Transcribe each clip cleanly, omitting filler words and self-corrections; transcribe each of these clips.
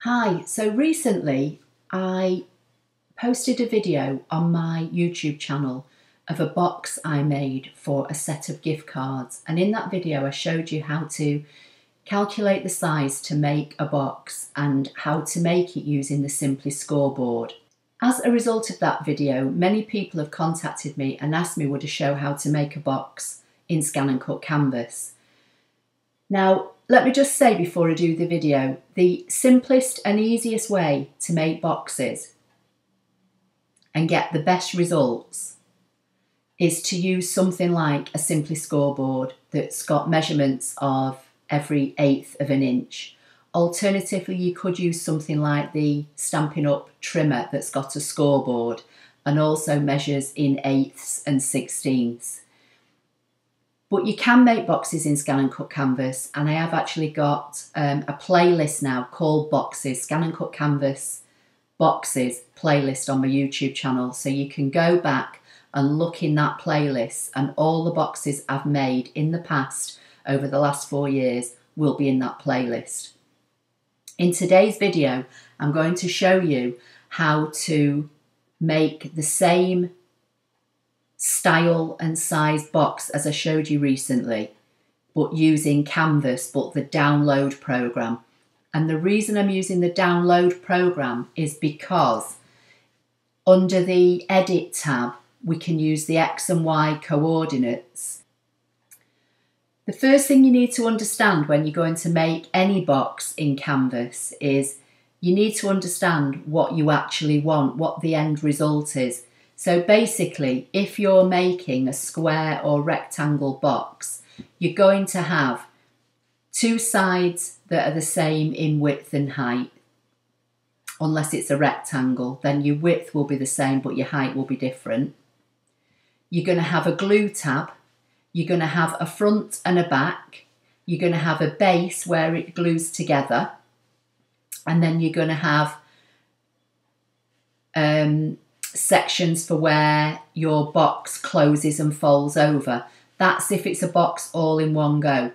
Hi, so recently I posted a video on my YouTube channel of a box I made for a set of gift cards, and in that video I showed you how to calculate the size to make a box and how to make it using the Simply scoreboard. As a result of that video, many people have contacted me and asked me would I show how to make a box in ScanNCut Canvas. Now, let me just say before I do the video, the simplest and easiest way to make boxes and get the best results is to use something like a Simply scoreboard that's got measurements of every 1/8 of an inch. Alternatively, you could use something like the Stampin' Up trimmer that's got a scoreboard and also measures in 1/8 and 1/16. But you can make boxes in ScanNCut Canvas, and I have actually got a playlist now called Boxes, ScanNCut Canvas Boxes playlist on my YouTube channel. So you can go back and look in that playlist, and all the boxes I've made in the past over the last 4 years will be in that playlist. In today's video, I'm going to show you how to make the same style and size box as I showed you recently, but using Canvas, but the download program. And the reason I'm using the download program is because under the edit tab, we can use the X and Y coordinates. The first thing you need to understand when you're going to make any box in Canvas is you need to understand what you actually want, what the end result is. So basically, if you're making a square or rectangle box, you're going to have two sides that are the same in width and height. Unless it's a rectangle, then your width will be the same, but your height will be different. You're going to have a glue tab. You're going to have a front and a back. You're going to have a base where it glues together. And then you're going to have sections for where your box closes and folds over. That's if it's a box all in one go.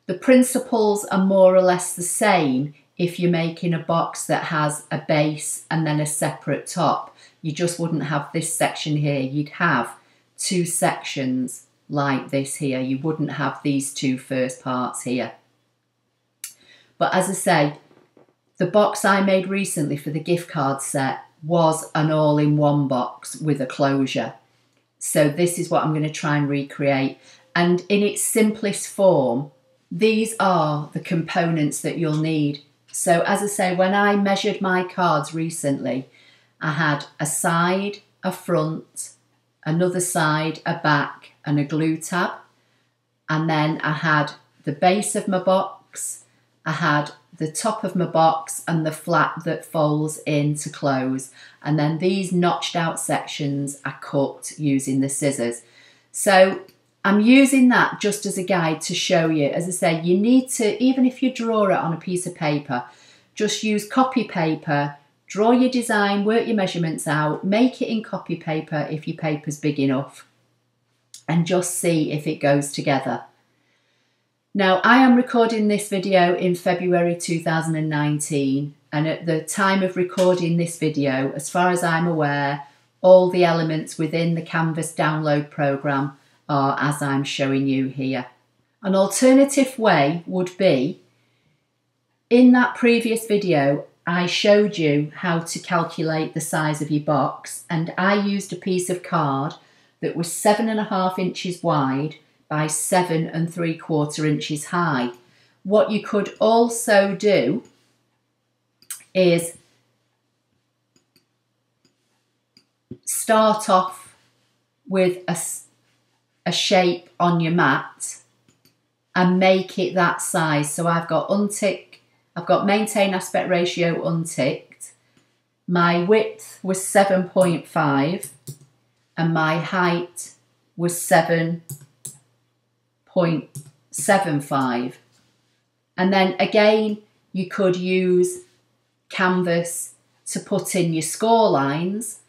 The principles are more or less the same if you're making a box that has a base and then a separate top. You just wouldn't have this section here. You'd have two sections like this here. You wouldn't have these two first parts here. But as I say, the box I made recently for the gift card set was an all-in-one box with a closure. So this is what I'm going to try and recreate. And in its simplest form, these are the components that you'll need. So as I say, when I measured my cards recently, I had a side, a front, another side, a back, and a glue tab. And then I had the base of my box, I had the top of my box and the flap that folds in to close. And then these notched out sections I cut using the scissors. So I'm using that just as a guide to show you. As I say, you need to, even if you draw it on a piece of paper, just use copy paper, draw your design, work your measurements out, make it in copy paper if your paper's big enough, and just see if it goes together. Now, I am recording this video in February 2019, and at the time of recording this video, as far as I'm aware, all the elements within the Canvas download program are as I'm showing you here. An alternative way would be, in that previous video, I showed you how to calculate the size of your box, and I used a piece of card that was 7.5 inches wide by 7 3/4 inches high. What you could also do is start off with a shape on your mat and make it that size. So I've got maintain aspect ratio unticked. My width was 7.5 and my height was 7.75. And then again, you could use Canvas to put in your score lines,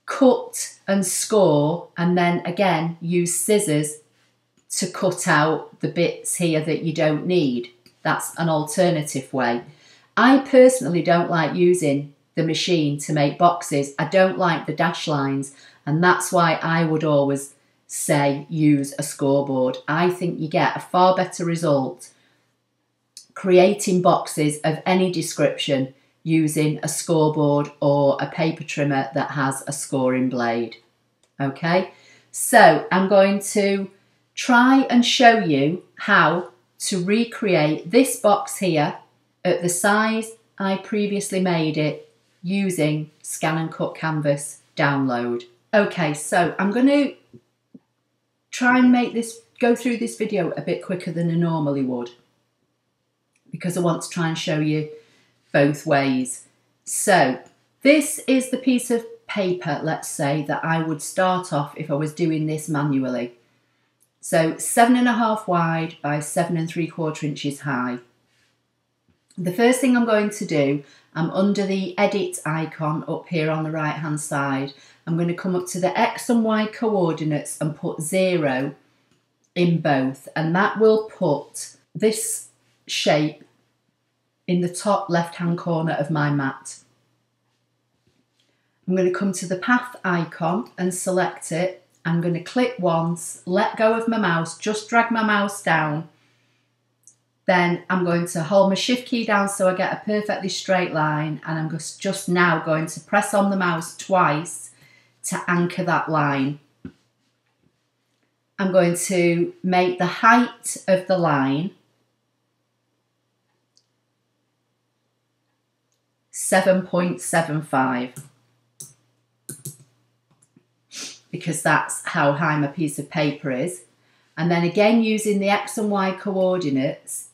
cut and score, and then again use scissors to cut out the bits here that you don't need. That's an alternative way. I personally don't like using the machine to make boxes. I don't like the dash lines, and that's why I would always say use a scoreboard. I think you get a far better result creating boxes of any description using a scoreboard or a paper trimmer that has a scoring blade. Okay, so I'm going to try and show you how to recreate this box here at the size I previously made it using ScanNCut Canvas download. Okay, so I'm going to try and go through this video a bit quicker than I normally would, because I want to try and show you both ways. So this is the piece of paper, let's say, that I would start off if I was doing this manually. So 7.5 wide by 7 3/4 inches high. The first thing I'm going to do, I'm under the edit icon up here on the right hand side. I'm going to come up to the X and Y coordinates and put 0 in both, and that will put this shape in the top left hand corner of my mat. I'm going to come to the path icon and select it. I'm going to click once, let go of my mouse, just drag my mouse down. Then I'm going to hold my shift key down so I get a perfectly straight line, and I'm just now going to press on the mouse twice to anchor that line. I'm going to make the height of the line 7.75, because that's how high my piece of paper is. And then again, using the X and Y coordinates,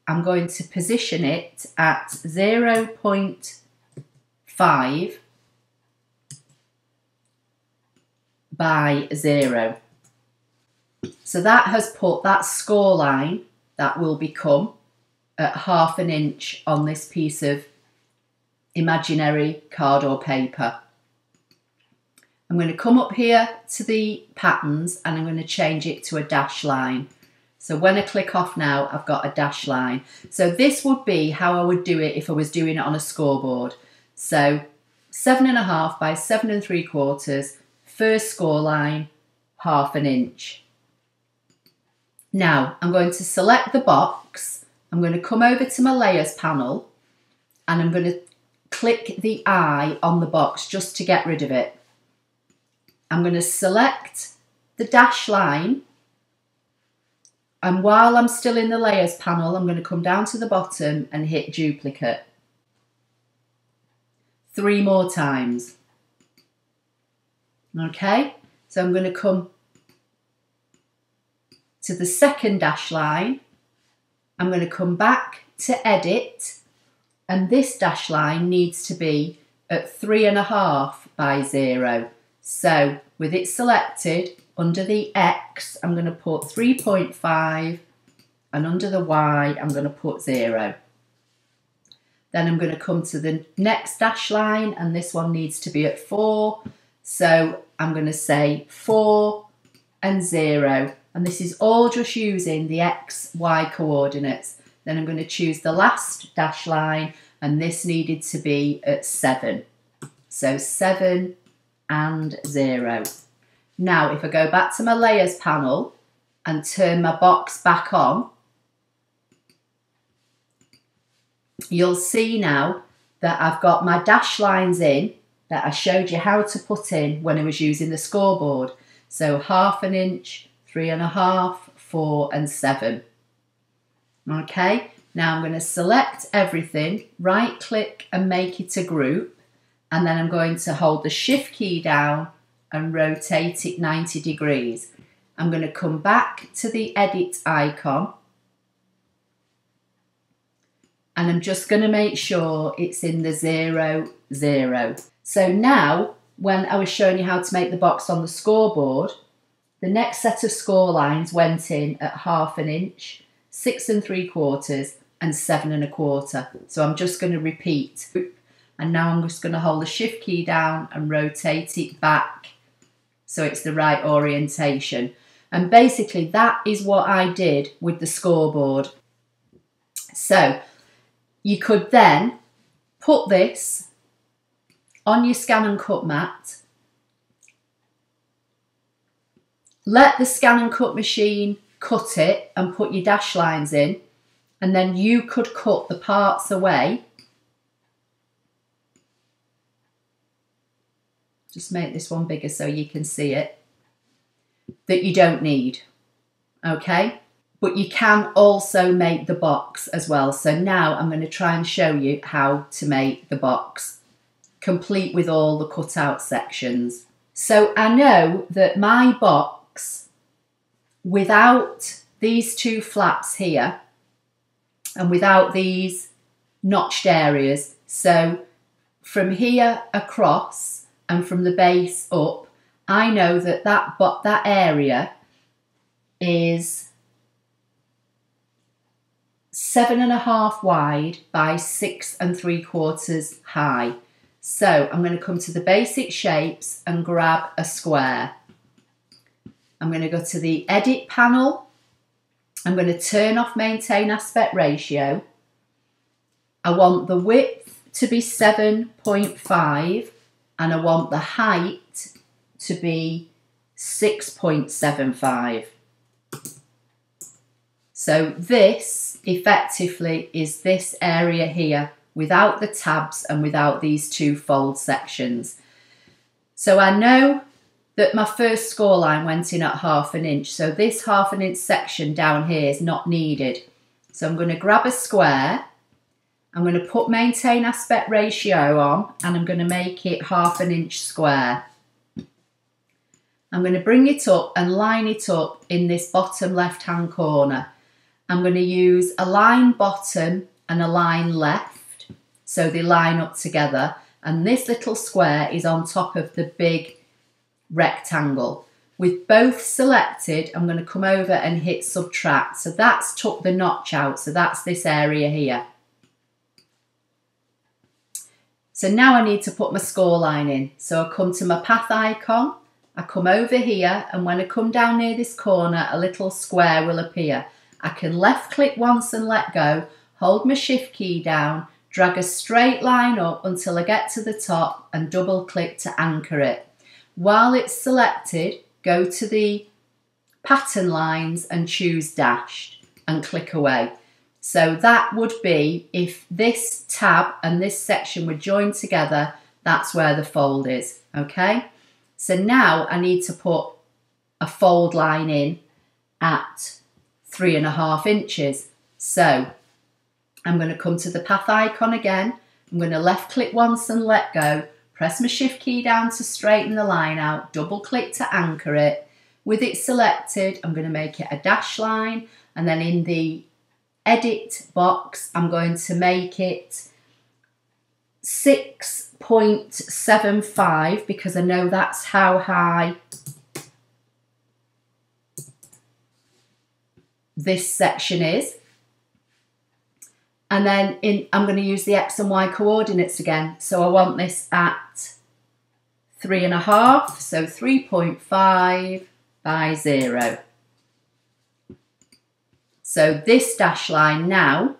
I'm going to position it at 0.5 by 0. So that has put that score line that will become at 1/2 inch on this piece of imaginary card or paper. I'm going to come up here to the patterns and I'm going to change it to a dash line. So when I click off now, I've got a dash line. So this would be how I would do it if I was doing it on a scoreboard. So 7.5 by 7 3/4, first score line, 1/2 inch. Now I'm going to select the box. I'm going to come over to my layers panel and I'm going to click the eye on the box just to get rid of it. I'm going to select the dash line, and while I'm still in the layers panel, I'm going to come down to the bottom and hit duplicate 3 more times. Okay, so I'm going to come to the second dash line. I'm going to come back to edit, and this dash line needs to be at 3.5 by 0. So with it selected, under the X, I'm going to put 3.5, and under the Y, I'm going to put 0. Then I'm going to come to the next dash line, and this one needs to be at 4. So I'm going to say 4 and 0. And this is all just using the X, Y coordinates. Then I'm going to choose the last dash line, and this needed to be at 7. So 7 and 0. Now, if I go back to my layers panel and turn my box back on, you'll see now that I've got my dash lines in that I showed you how to put in when I was using the scoreboard. So 1/2 inch, 3.5, 4 and 7. Okay, now I'm going to select everything, right click and make it a group, and then I'm going to hold the shift key down and rotate it 90 degrees. I'm going to come back to the edit icon, and I'm just going to make sure it's in the 0, 0. So now, when I was showing you how to make the box on the scoreboard, the next set of score lines went in at 1/2 inch, 6 3/4 and 7 1/4. So I'm just going to repeat, and now I'm just going to hold the shift key down and rotate it back so it's the right orientation. And basically that is what I did with the scoreboard. So you could then put this on your ScanNCut mat. Let the ScanNCut machine cut it and put your dash lines in, and then you could cut the parts away. Just make this one bigger so you can see it, that you don't need, okay? But you can also make the box as well. So now I'm going to try and show you how to make the box, complete with all the cutout sections. So I know that my box, without these two flaps here and without these notched areas, so from here across and from the base up, I know that that area is 7.5 wide by 6 3/4 high. So I'm going to come to the basic shapes and grab a square. I'm going to go to the edit panel. I'm going to turn off maintain aspect ratio. I want the width to be 7.5 and I want the height to be 6.75. So this effectively is this area here without the tabs and without these two fold sections. So I know that my first score line went in at 1/2 inch, so this 1/2 inch section down here is not needed. So I'm going to grab a square, I'm going to put maintain aspect ratio on, and I'm going to make it 1/2 inch square. I'm going to bring it up and line it up in this bottom left hand corner. I'm going to use a line bottom and a line left, so they line up together, and this little square is on top of the big rectangle. With both selected, I'm going to come over and hit subtract. So that's took the notch out, so that's this area here. So now I need to put my score line in. So I come to my path icon, I come over here, and when I come down near this corner, a little square will appear. I can left click once and let go, hold my shift key down, drag a straight line up until I get to the top and double click to anchor it. While it's selected, go to the pattern lines and choose dashed and click away. So that would be, if this tab and this section were joined together, that's where the fold is, okay? So now I need to put a fold line in at 3.5 inches. So I'm going to come to the path icon again. I'm going to left click once and let go, press my shift key down to straighten the line out, double click to anchor it. With it selected, I'm going to make it a dash line, and then in the edit box, I'm going to make it 6.75 because I know that's how high this section is. And then I'm going to use the X and Y coordinates again. So I want this at 3.5, so 3.5 by 0. So this dash line now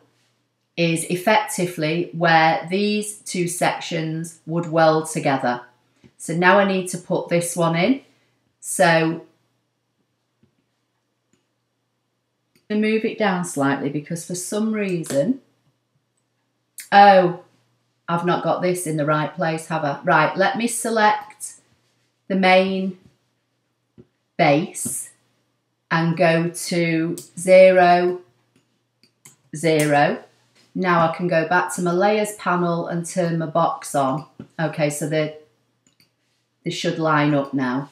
is effectively where these two sections would weld together. So now I need to put this one in. So I'm going to move it down slightly because for some reason, oh, I've not got this in the right place, have I? Right, let me select the main base and go to 0, 0. Now I can go back to my layers panel and turn my box on. Okay, so they should line up now.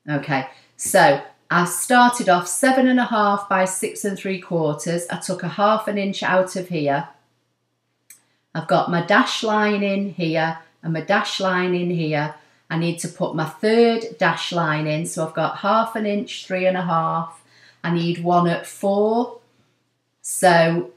Okay, so I started off 7.5 by 6 3/4. I took a 1/2 inch out of here. I've got my dash line in here and my dash line in here. I need to put my third dash line in. So I've got 1/2 inch, 3.5. I need one at 4. So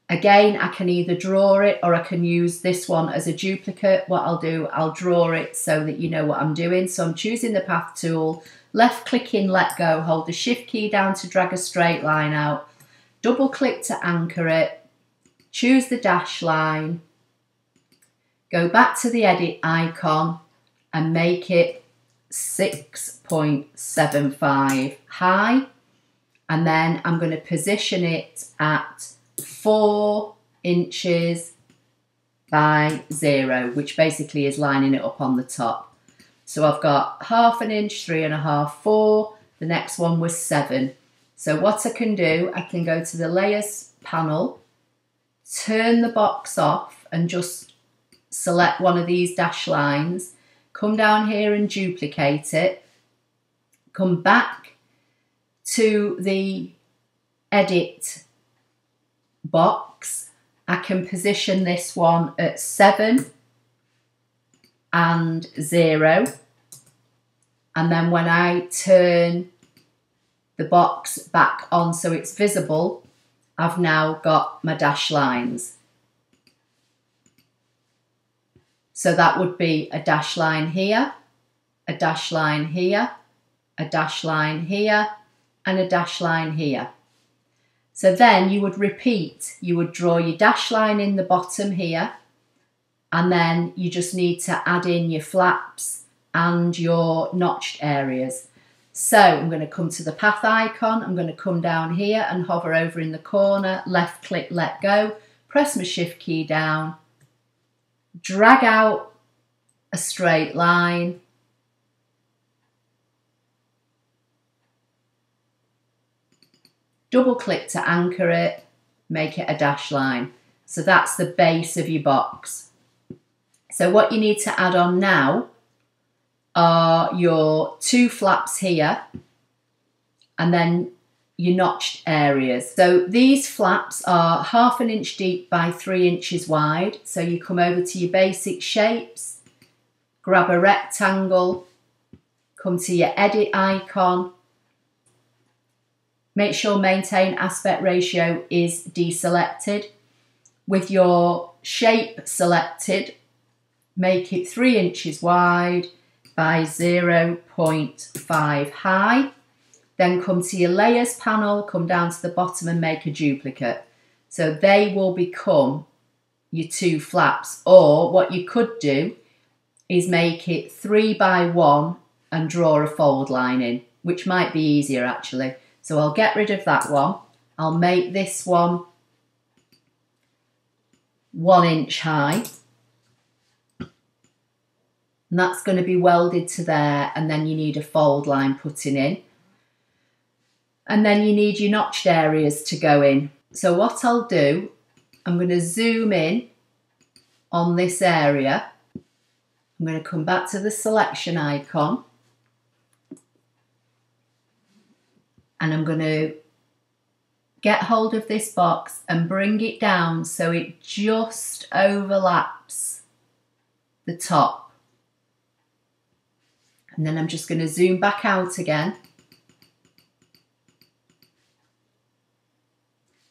again, I can either draw it or I can use this one as a duplicate. What I'll do, I'll draw it so that you know what I'm doing. So I'm choosing the path tool, left click in, let go, hold the shift key down to drag a straight line out, double click to anchor it, choose the dash line, Go back to the edit icon and make it 6.75 high. And then I'm going to position it at 4 inches by 0, which basically is lining it up on the top. So I've got 1/2 inch, 3.5, 4. The next one was 7. So what I can do, I can go to the layers panel, turn the box off and just select one of these dash lines, come down here and duplicate it, come back to the edit box. I can position this one at 7 and 0. And then when I turn the box back on so it's visible, I've now got my dash lines. So that would be a dash line here, a dash line here, a dash line here, and a dash line here. So then you would repeat, you would draw your dash line in the bottom here, and then you just need to add in your flaps and your notched areas. So I'm going to come to the path icon, I'm going to come down here and hover over in the corner, left click, let go, press my shift key down, drag out a straight line, double click to anchor it, make it a dash line. So that's the base of your box. So what you need to add on now are your 2 flaps here and then your notched areas. So these flaps are 1/2 inch deep by 3 inches wide. So you come over to your basic shapes, grab a rectangle, come to your edit icon, make sure maintain aspect ratio is deselected. With your shape selected, make it 3 inches wide by 0.5 high. Then come to your layers panel, come down to the bottom and make a duplicate. So they will become your 2 flaps. Or what you could do is make it 3 by 1 and draw a fold line in, which might be easier actually. So I'll get rid of that one. I'll make this one 1 inch high. And that's going to be welded to there, and then you need a fold line putting in. And then you need your notched areas to go in. So what I'll do, I'm going to zoom in on this area. I'm going to come back to the selection icon. And I'm going to get hold of this box and bring it down so it just overlaps the top. And then I'm just going to zoom back out again.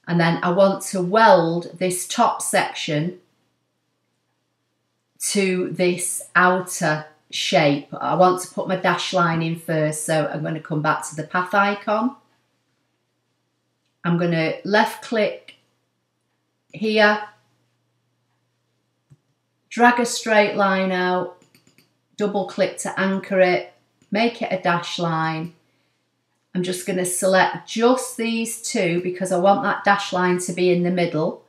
And then I want to weld this top section to this outer shape. I want to put my dash line in first, so I'm going to come back to the path icon. I'm going to left click here, drag a straight line out, double click to anchor it, make it a dash line. I'm just going to select just these 2 because I want that dash line to be in the middle.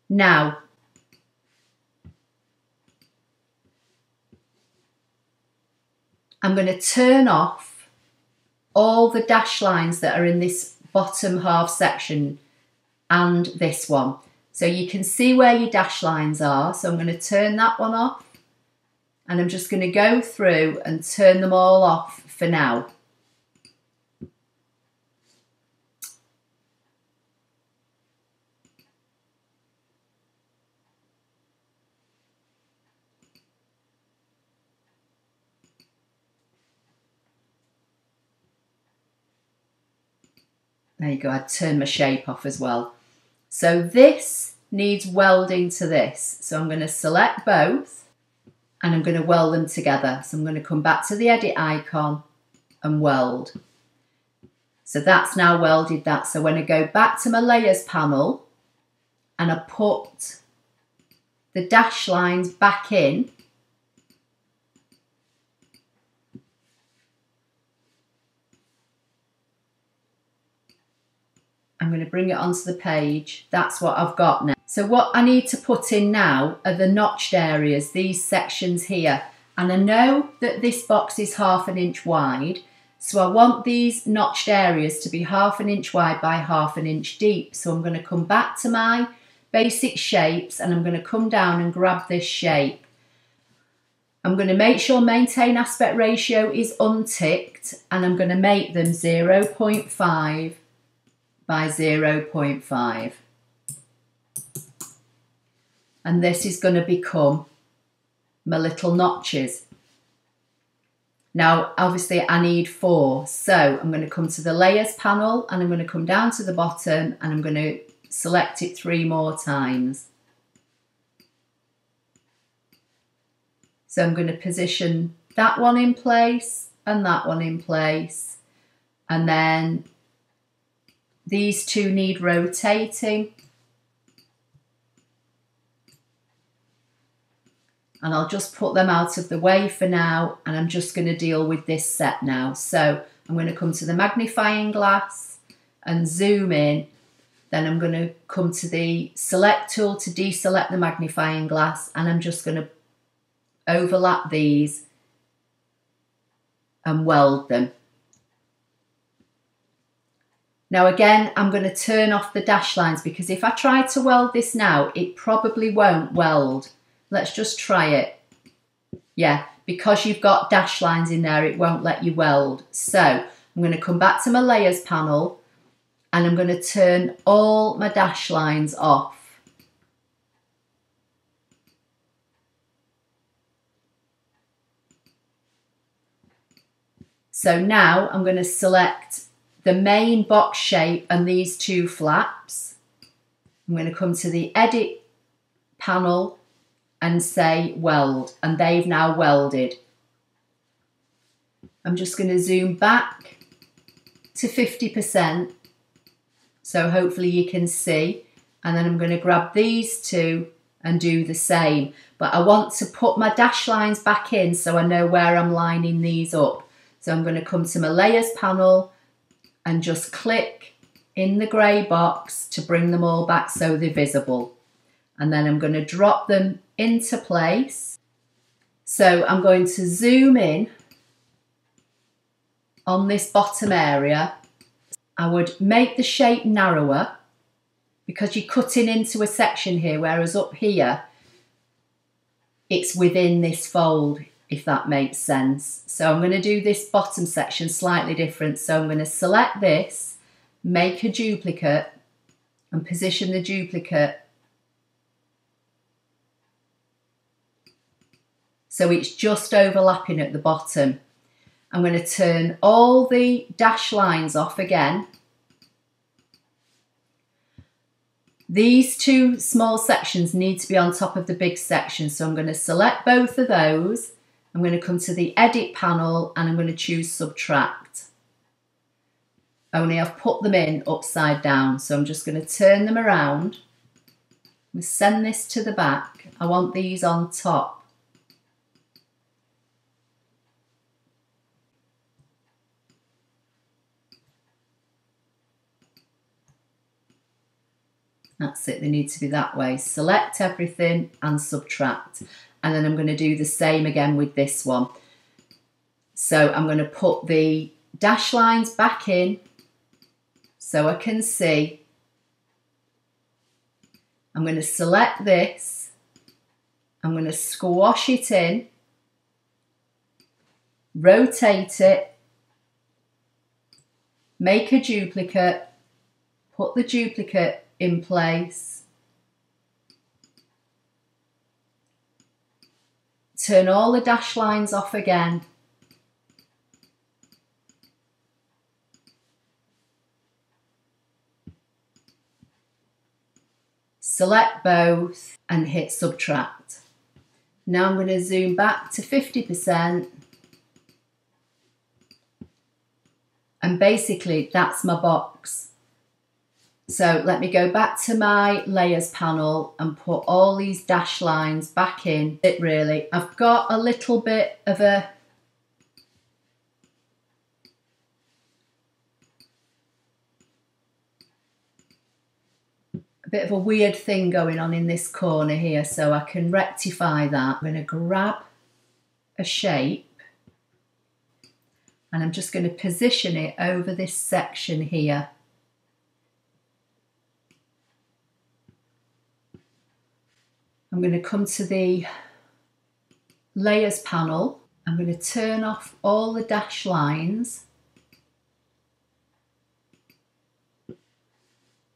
Now, I'm going to turn off all the dash lines that are in this bottom half section and this one. So you can see where your dash lines are. So I'm going to turn that one off, and I'm just going to go through and turn them all off for now. There you go, I'd turn my shape off as well. So this needs welding to this. So I'm going to select both and I'm going to weld them together. So I'm going to come back to the edit icon and weld. So that's now welded that. So when I go back to my layers panel and I put the dash lines back in, I'm going to bring it onto the page. That's what I've got now. So what I need to put in now are the notched areas, these sections here. And I know that this box is 1/2 inch wide, so I want these notched areas to be 1/2 inch wide by 1/2 inch deep. So I'm going to come back to my basic shapes and I'm going to come down and grab this shape. I'm going to make sure maintain aspect ratio is unticked and I'm going to make them 0.5 by 0.5. And this is going to become my little notches. Now, obviously I need 4, so I'm going to come to the layers panel and I'm going to come down to the bottom and I'm going to select it 3 more times. So I'm going to position that one in place and that one in place, and then these 2 need rotating. And I'll just put them out of the way for now, and I'm just going to deal with this set now. So I'm going to come to the magnifying glass and zoom in. Then I'm going to come to the select tool to deselect the magnifying glass, and I'm just going to overlap these and weld them. Now again, I'm going to turn off the dash lines because if I try to weld this now, it probably won't weld. Let's just try it. Yeah, because you've got dash lines in there, it won't let you weld. So I'm going to come back to my layers panel and I'm going to turn all my dash lines off. So now I'm going to select the main box shape and these 2 flaps. I'm going to come to the edit panel and say weld, and they've now welded. I'm just going to zoom back to 50%, so hopefully you can see, and then I'm going to grab these 2 and do the same. But I want to put my dash lines back in so I know where I'm lining these up. So I'm going to come to my layers panel and just click in the grey box to bring them all back so they're visible. And then I'm going to drop them into place. So I'm going to zoom in on this bottom area. I would make the shape narrower because you're cutting into a section here, whereas up here it's within this fold, if that makes sense. So I'm going to do this bottom section slightly different. So I'm going to select this, make a duplicate and position the duplicate so it's just overlapping at the bottom. I'm going to turn all the dash lines off again. These 2 small sections need to be on top of the big section, so I'm going to select both of those. I'm going to come to the edit panel and I'm going to choose subtract. Only I've put them in upside down, so I'm just going to turn them around. I'm going to send this to the back. I want these on top. That's it, they need to be that way. Select everything and subtract. And then I'm going to do the same again with this one. So I'm going to put the dash lines back in so I can see. I'm going to select this. I'm going to squash it in, rotate it, make a duplicate, put the duplicate in place, turn all the dash lines off again, select both and hit subtract. Now I'm going to zoom back to 50% and basically that's my box. So let me go back to my layers panel and put all these dash lines back in. I've got a little bit of a weird thing going on in this corner here, so I can rectify that. I'm going to grab a shape and I'm just going to position it over this section here. I'm going to come to the layers panel. I'm going to turn off all the dash lines.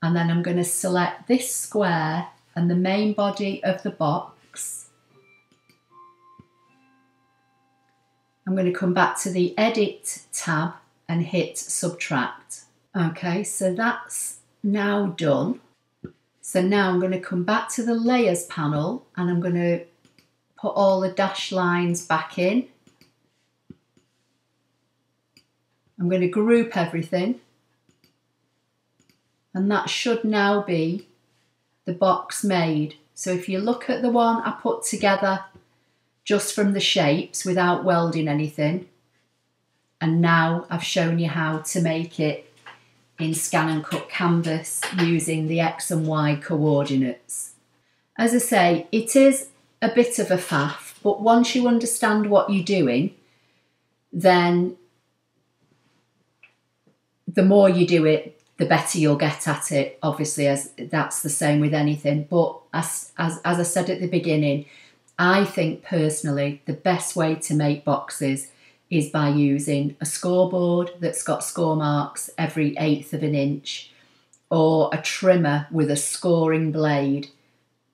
And then I'm going to select this square and the main body of the box. I'm going to come back to the Edit tab and hit Subtract. Okay, so that's now done. So now I'm going to come back to the Layers panel and I'm going to put all the dash lines back in. I'm going to group everything. And that should now be the box made. So if you look at the one I put together just from the shapes without welding anything, and now I've shown you how to make it in ScanNCut Canvas using the X and Y coordinates. As I say, it is a bit of a faff, but once you understand what you're doing, then the more you do it, the better you'll get at it, obviously, as that's the same with anything. But as I said at the beginning, I think personally the best way to make boxes is by using a scoreboard that's got score marks every 1/8 of an inch, or a trimmer with a scoring blade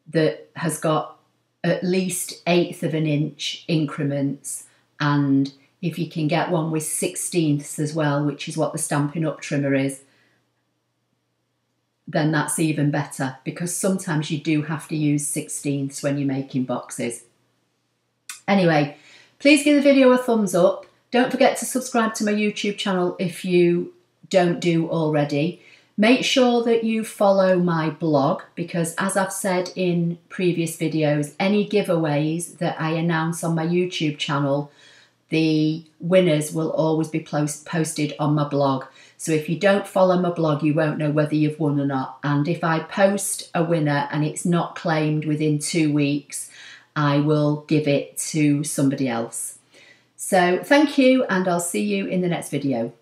that has got at least 1/8 of an inch increments, and if you can get one with 16ths as well, which is what the Stampin' Up trimmer is, then that's even better, because sometimes you do have to use 16ths when you're making boxes. Anyway, please give the video a thumbs up. Don't forget to subscribe to my YouTube channel if you don't do already. Make sure that you follow my blog, because as I've said in previous videos, any giveaways that I announce on my YouTube channel, the winners will always be posted on my blog. So if you don't follow my blog, you won't know whether you've won or not. And if I post a winner and it's not claimed within 2 weeks, I will give it to somebody else. So thank you, and I'll see you in the next video.